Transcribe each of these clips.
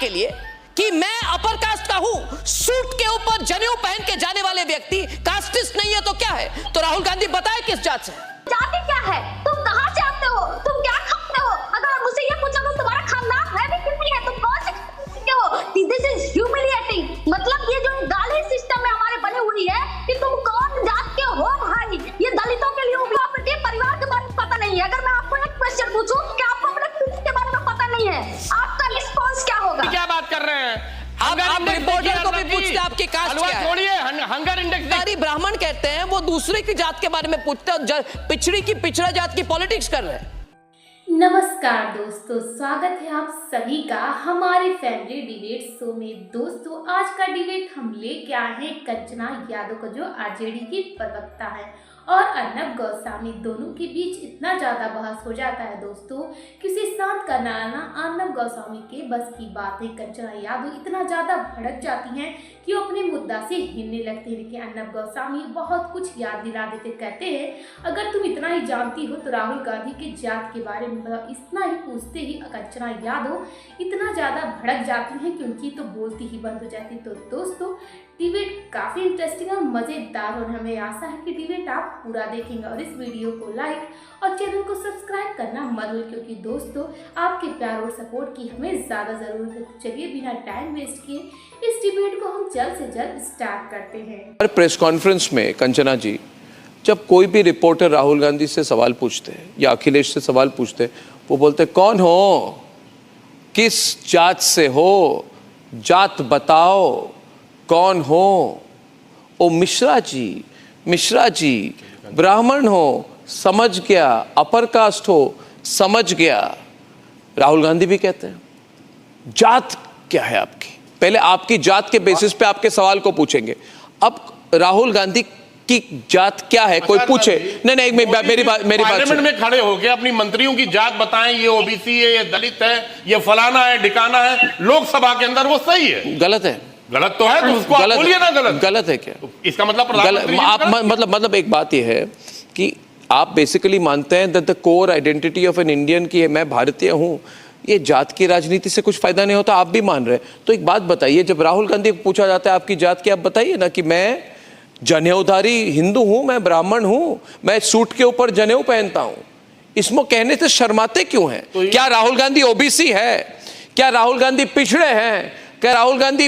के लिए कि मैं अपर कास्ट का हूं, सूट के ऊपर जनेऊ पहन के जाने वाले व्यक्ति कास्टिस्ट नहीं है तो क्या है? तो राहुल गांधी बताए किस जात से? जाति क्या है? तुम कहां से आते हो? तुम क्या खाते हो? अगर मुझे ये पूछा तो तुम्हारा खानदान है भी कितनी है? तुम कौन से के हो? This is humiliating. मतलब ये जो गाली सिस्टम में हमारे बनी हुई है कि तुम कौन जात के हो भाई, ये दलितों के लिए अपने परिवार के बारे में पता नहीं है। अगर मैं आपको एक क्वेश्चन पूछूं कि आपको अपने पिता के बारे में पता नहीं है, आपका रिस्पांस क्या होगा? क्या बात कर रहे हैं? आप रिपोर्टर को भी पूछते हैं आपकी कास्ट क्या है? छोड़िए, हंगर इंडेक्स ब्राह्मण कहते हैं, वो दूसरे की जात के बारे में पूछते हैं, पिछड़ी की पिछड़ा जात की पॉलिटिक्स कर रहे हैं। नमस्कार दोस्तों, स्वागत है आप सभी का हमारे फैमिली डिबेट शो में। दोस्तों आज का डिबेट हम लेके आए हैं कंचना यादव को, जो आरजेडी की प्रवक्ता है, और अर्नब गोस्वामी। दोनों के बीच इतना ज़्यादा बहस हो जाता है दोस्तों कि उसे शांत करना अर्नब गोस्वामी के बस की बात है। कंचना यादव इतना ज़्यादा भड़क जाती हैं कि वो अपने मुद्दा से हिलने लगते हैं। लेकिन अर्नब गोस्वामी बहुत कुछ याद दिला देते, कहते हैं अगर तुम इतना ही जानती हो तो राहुल गांधी के जात के बारे में मतलब इतना ही पूछते ही कंचना यादव इतना ज़्यादा भड़क जाती हैं कि उनकी तो बोलती ही बंद हो जाती। तो दोस्तों डिबेट काफ़ी इंटरेस्टिंग और मज़ेदार, और हमें आशा है कि डिबेट आप पूरा देखेंगे और इस वीडियो को लाइक और चैनल को सब्सक्राइब करना मत भूलिए, क्योंकि दोस्तों आपके प्यार और सपोर्ट की हमें ज़्यादा ज़रूरत है। चलिए बिना टाइम वेस्ट किए इस डिबेट को हम जल्द से जल्द स्टार्ट करते हैं। प्रेस कॉन्फ्रेंस में कंचना जी, जब कोई भी रिपोर्टर राहुल गांधी से सवाल पूछते हैं या अखिलेश से सवाल पूछते हैं, वो बोलते कौन हो, किस जात से हो, जात बताओ कौन हो। ओ मिश्रा जी ब्राह्मण हो, समझ गया, अपर कास्ट हो, समझ गया। राहुल गांधी भी कहते हैं जात क्या है आपकी, पहले आपकी जात के बेसिस पे आपके सवाल को पूछेंगे। अब राहुल गांधी की जात क्या है कोई पूछे, नहीं मेरी बात पार्लियामेंट में खड़े होकर अपनी मंत्रियों की जात बताएं, ये ओबीसी है, ये दलित है, ये फलाना है, ढिकाना है, लोकसभा के अंदर वो सही है? गलत है। गलत तो है, तो उसको आप बोलिए ना गलत है क्या? इसका मतलब आप मतलब एक बात यह है कि आप बेसिकली मानते हैं that the core identity of an Indian की मैं भारतीय हूं, ये जात की राजनीति से कुछ फायदा नहीं होता, आप भी मान रहे हैं। तो एक बात बताइए, जब राहुल गांधी को पूछा जाता है आपकी जात की, आप बताइए ना कि मैं जनेऊधारी हिंदू हूं, मैं ब्राह्मण हूं, मैं सूट के ऊपर जनेऊ पहनता हूं। इसमें कहने से शर्माते क्यों हैं? तो क्या राहुल गांधी ओबीसी है? क्या राहुल गांधी पिछड़े हैं? क्या राहुल गांधी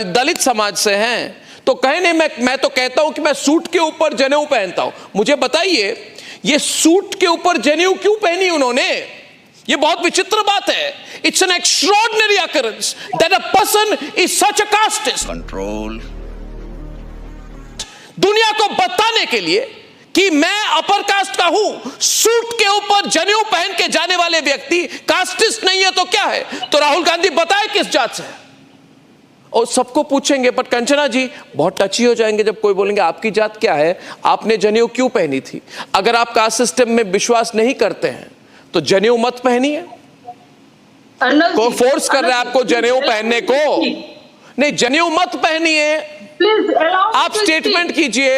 दलित समाज से हैं? तो कहने मैं तो कहता हूं कि मैं सूट के ऊपर जनेऊ पहनता हूं। मुझे बताइए ये सूट के ऊपर जनेऊ क्यों पहनी उन्होंने? ये बहुत विचित्र बात है। It's an extraordinary occurrence that a person is such a casteist. Control दुनिया को बताने के लिए कि मैं अपर कास्ट का हूं, सूट के ऊपर जनेऊ पहन के जाने वाले व्यक्ति कास्टिस्ट नहीं है तो क्या है? तो राहुल गांधी बताए किस जात से? और सबको पूछेंगे, बट कंचना जी बहुत टची हो जाएंगे जब कोई बोलेंगे आपकी जात क्या है, आपने जनेऊ क्यों पहनी थी? अगर आप कास्ट सिस्टम में विश्वास नहीं करते हैं तो जनेऊ मत पहनिए। कोई फोर्स कर रहा है आपको जनेऊ पहनने को? नहीं, जनेऊ मत पहनिए। आप स्टेटमेंट कीजिए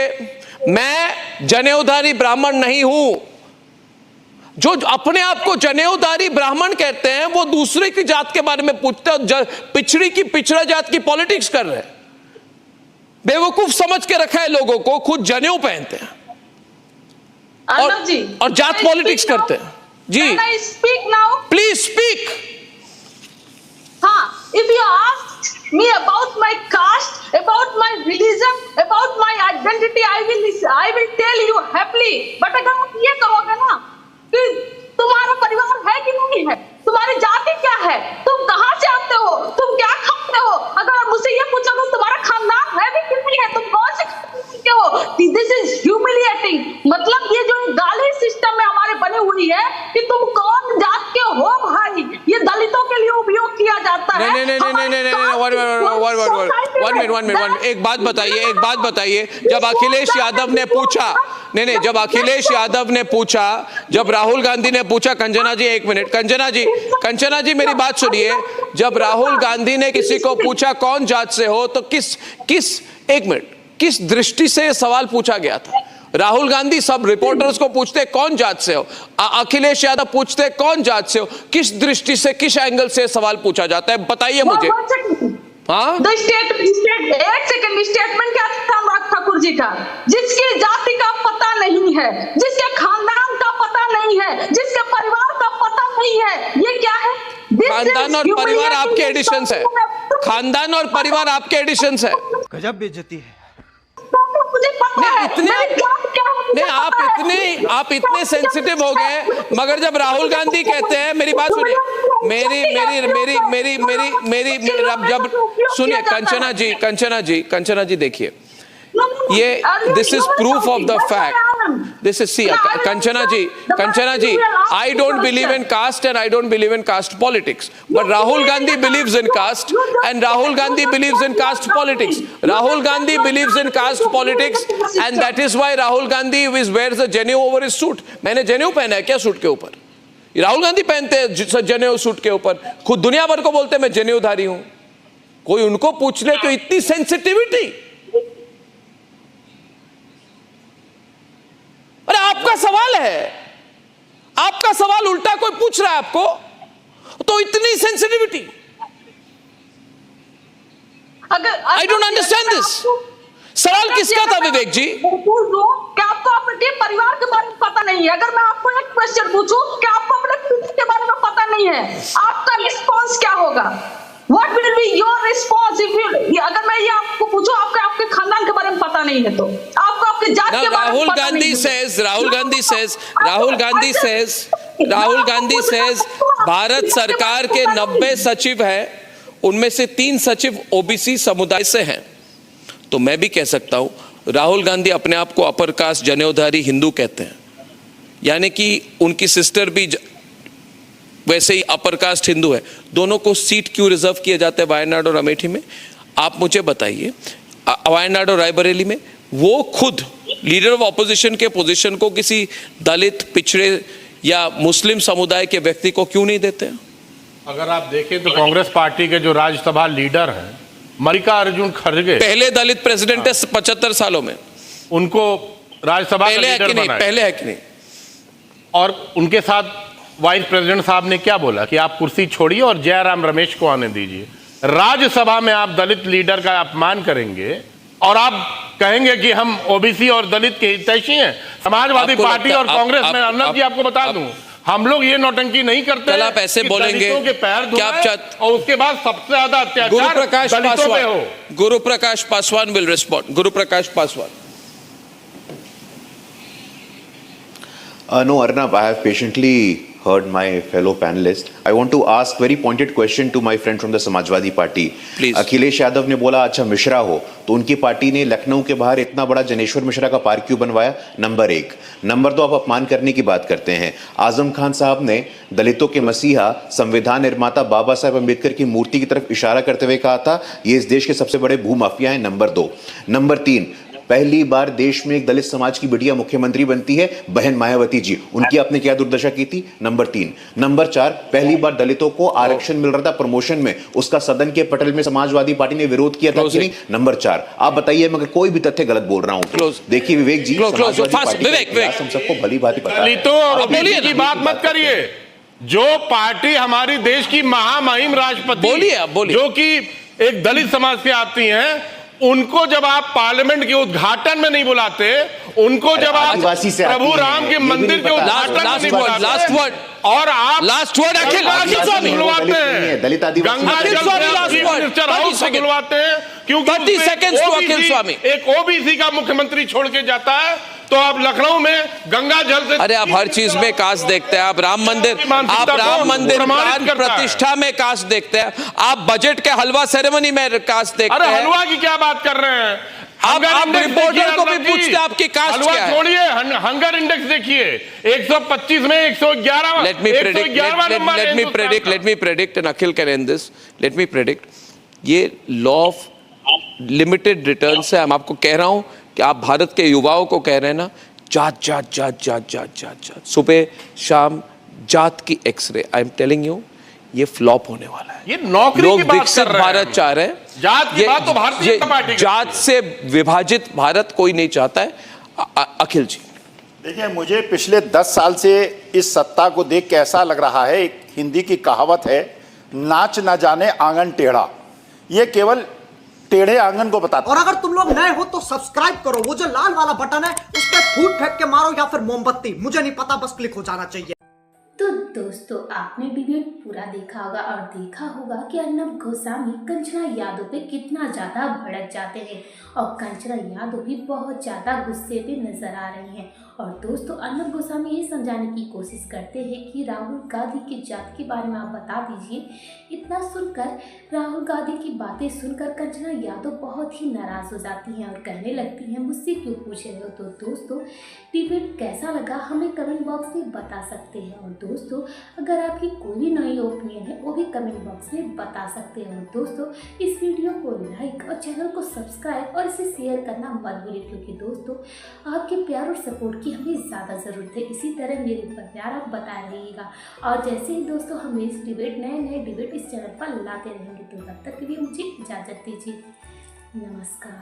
मैं जनेऊधारी ब्राह्मण नहीं हूं। जो अपने आप को जनेऊधारी ब्राह्मण कहते हैं वो दूसरे की जात के बारे में पूछते हैं, पिछड़ी की पिछड़ा जात की पॉलिटिक्स कर रहे हैं। बेवकूफ समझ के रखा है लोगों को, खुद जनेऊ पहनते हैं और जात पॉलिटिक्स करते हैं। जी स्पीक नाउ, प्लीज स्पीक। हाँ, if you ask me about my caste, about my religion, about my identity, I will tell you happily. But अगर आप ये कहोगे ना कि तुम्हारा परिवार है कि नहीं है, तुम्हारी जाति क्या है, तुम कहां से आते हो, तुम क्या खाते हो, अगर मुझसे ये पूछा तो तुम्हारा खानदान है भी कि नहीं है, तुम कौन से के हो, दिस इज ह्यूमिलिएटिंग। मतलब ये जो गाली सिस्टम में हमारे बनी हुई है कि तुम कौन जात के हो भाई, ये दलितों के लिए उपयोग किया जाता है। नहीं, वन मिनट, एक बात बताइए, जब अखिलेश यादव ने पूछा, जब अखिलेश यादव ने पूछा, जब राहुल गांधी ने पूछा, कंचना जी एक मिनट, कंचना जी मेरी बात सुनिए, जब राहुल गांधी ने किसी को पूछा कौन जात से हो तो किस दृष्टि से सवाल पूछा गया था? राहुल गांधी सब रिपोर्टर्स को पूछते कौन जात से हो, अखिलेश यादव पूछते कौन जात से हो, किस दृष्टि से, किस एंगल से सवाल पूछा जाता है, बताइए मुझे। हाँ, एक सेकंड, स्टेटमेंट क्या था अनुराग ठाकुर जी का? जिसकी जाति का पता नहीं है, जिसके खानदान का पता नहीं है, जिसके परिवार का पता नहीं है, ये क्या है? खानदान और परिवार आपके एडिशंस है, खानदान और परिवार आपके एडिशंस है। गजब बेइज्जती है। मुझे पता है नहीं, आप इतने सेंसिटिव हो गए, मगर जब राहुल गांधी कहते हैं, मेरी बात सुनिए, मेरी जब सुनिए, कंचना जी देखिए, ये this is proof of the fact, this is see Kanchana ji, I don't believe in caste and I don't believe in caste politics, but Rahul Gandhi believes in caste and Rahul Gandhi believes in caste politics, Rahul Gandhi believes in caste politics and that is why Rahul Gandhi wears a janeu over his suit. मैंने जनेऊ पहना है क्या suit के ऊपर? राहुल गांधी पहनते हैं जनेऊ सूट के ऊपर, खुद दुनिया भर को बोलते हैं मैं जनेऊधारी हूं, कोई उनको पूछ ले तो इतनी सेंसिटिविटी। अरे आपका सवाल है, आपका सवाल उल्टा कोई पूछ रहा है आपको, तो इतनी sensitivity. I don't understand this. सवाल किसका था विवेक जी? क्या आपको अपने परिवार के बारे में पता नहीं है? अगर मैं आपको एक क्वेश्चन पूछूं कि आपको अपने पिता के बारे में पता नहीं है, आपका रिस्पॉन्स क्या होगा? What will be your response if you, अगर मैं ये आपको पूछूं आपके खानदान के बारे में पता नहीं है, तो आपको आपके जात के बारे में पता नहीं है। राहुल गांधी सेज भारत सरकार के 90 सचिव हैं, उनमें से 3 सचिव ओबीसी समुदाय से हैं। तो मैं भी कह सकता हूं राहुल गांधी अपने आप को अपर कास्ट जनेऊधारी हिंदू कहते हैं, यानी कि उनकी सिस्टर भी वैसे ही अपर कास्ट हिंदू है। दोनों को सीट क्यों रिजर्व किए जाते हैं वायनाड और अमेठी में? आप मुझे बताइए, वायनाड और रायबरेली में वो खुद लीडर ऑफ ऑपोजिशन के पोजीशन को किसी दलित, पिछड़े या मुस्लिम समुदाय के व्यक्ति को क्यों नहीं देते हैं? अगर आप देखें तो कांग्रेस पार्टी के जो राज्यसभा लीडर हैं मल्लिकार्जुन खड़गे, पहले दलित प्रेसिडेंट है 75 सालों में, उनको राज्यसभा का लीडर बनाया। पहले है कि नहीं? और उनके साथ वाइस प्रेसिडेंट साहब ने क्या बोला कि आप कुर्सी छोड़िए और जयराम रमेश को आने दीजिए। राज्यसभा में आप दलित लीडर का अपमान करेंगे और आप कहेंगे कि हम ओबीसी और दलित के हितैषी हैं। समाजवादी पार्टी और कांग्रेस में अर्नब जी आपको बता दूं, हम लोग ये नौटंकी नहीं करते। आप ऐसे बोलेंगे के पैर धुलाएं और उसके बाद सबसे ज्यादा अत्याचार दलितों पे हो। गुरु प्रकाश Paswan will respond. Guru Prakash Paswan. No, Arnab, I have patiently heard my fellow panelists. I want to ask very pointed question to my friend from the Samajwadi Party. Please. Akhilesh Yadav ने बोला अच्छा मिश्रा हो, तो उनकी पार्टी ने लखनऊ के बाहर इतना बड़ा जनेश्वर मिश्रा का पार्क क्यों बनवाया? नंबर 1। नंबर 2, आप अपमान करने की बात करते हैं। आजम खान साहब ने दलितों के मसीहा, संविधान निर्माता बाबा साहेब अम्बेडकर की मूर्ति की तरफ इशारा करते हुए कहा था ये इस देश के सबसे बड़े भूमाफिया हैं। नंबर 2। नंबर 3, पहली बार देश में एक दलित समाज की बिटिया मुख्यमंत्री बनती है, बहन मायावती जी, उनकी आपने क्या दुर्दशा की थी? नंबर 3। नंबर 4, पहली बार दलितों को आरक्षण मिल रहा था प्रमोशन में, उसका सदन के पटल में समाजवादी पार्टी ने विरोध किया था कि नहीं? नंबर 4। आप बताइए, मगर कोई भी तथ्य गलत बोल रहा हूं। देखिए विवेक जी, हम सबको भली भांति पता है। दलितों और ओबीसी की बात मत करिए। जो पार्टी हमारी देश की महामहिम राष्ट्रपति जो कि एक दलित समाज से आती हैं, उनको जब आप पार्लियामेंट के उद्घाटन में नहीं बुलाते, उनको जब आप प्रभु राम के मंदिर के उद्घाटन में नहीं बुलाते, और आप लास्ट वर्ड बुलवाते हैं, दलित आदिवासी बुलवाते हैं, क्योंकि एक ओबीसी का मुख्यमंत्री छोड़ के जाता है, तो आप लखनऊ में गंगा जल से। अरे आप हर चीज में कास्ट देखते हैं। आप राम मंदिर प्राण प्रतिष्ठा में कास्ट देखते हैं। आप बजट के हलवा सेरेमनी में कास्ट देखते हैं। अरे हलवा की क्या बात कर रहे हैं? आप रिपोर्टर को भी पूछते हैं आपकी कास्ट क्या है? छोड़िए, हंगर इंडेक्स देखिए, 125 में 111। Let me predict, and Akhil can end this. Let me predict. ये लॉ ऑफ लिमिटेड रिटर्न से हम आपको कह रहा हूं कि आप भारत के युवाओं को कह रहे हैं ना, जात जात जात जात जात जात जात, सुबह शाम जात की x ray. I am telling you, ये फ्लॉप होने वाला है। ये नौकरी लोग की बात विकसित कर रहे हैं। भारत चाह रहे हैं। जात की बात तो भारतीय जनता पार्टी जात से विभाजित भारत कोई नहीं चाहता है। अखिल जी। देखिए, मुझे पिछले 10 साल से इस सत्ता को देख के ऐसा लग रहा है, एक हिंदी की कहावत है, नाच ना जाने आंगन टेढ़ा। ये केवल टेढ़े आंगन को बताता है। और अगर तुम लोग नए हो तो सब्सक्राइब करो, वो जो लाल वाला बटन है उस पर फूट फेंक के मारो या फिर मोमबत्ती, मुझे नहीं पता, बस क्लिक हो जाना चाहिए। तो दोस्तों, आपने डिबेट पूरा देखा होगा और देखा होगा कि अर्नब गोस्वामी कंचना यादव पे कितना ज़्यादा भड़क जाते हैं और कंचना यादव भी बहुत ज़्यादा गुस्से पे नजर आ रही हैं। और दोस्तों, अर्नब गोस्वामी ये समझाने की कोशिश करते हैं कि राहुल गांधी की जात के बारे में आप बता दीजिए। इतना सुनकर, राहुल गांधी की बातें सुनकर कंचना यादव बहुत ही नाराज़ हो जाती हैं और कहने लगती हैं, मुझसे क्यों पूछ रहे हो। तो दोस्तों, डिबेट कैसा लगा हमें कमेंट बॉक्स में बता सकते हैं। और दोस्तों, अगर आपकी कोई नई ओपिनियन है वो भी कमेंट बॉक्स में बता सकते हैं। और दोस्तों, इस वीडियो को लाइक और चैनल को सब्सक्राइब और इसे शेयर करना मत भूलिए, क्योंकि दोस्तों आपके प्यार और सपोर्ट की हमें ज़्यादा ज़रूरत है। इसी तरह मेरे पर प्यार आप बताए रहिएगा और जैसे ही दोस्तों हम इस डिबेट नए डिबेट इस चैनल पर लाते रहेंगे, तो तब तक के लिए मुझे इजाज़त दीजिए। नमस्कार।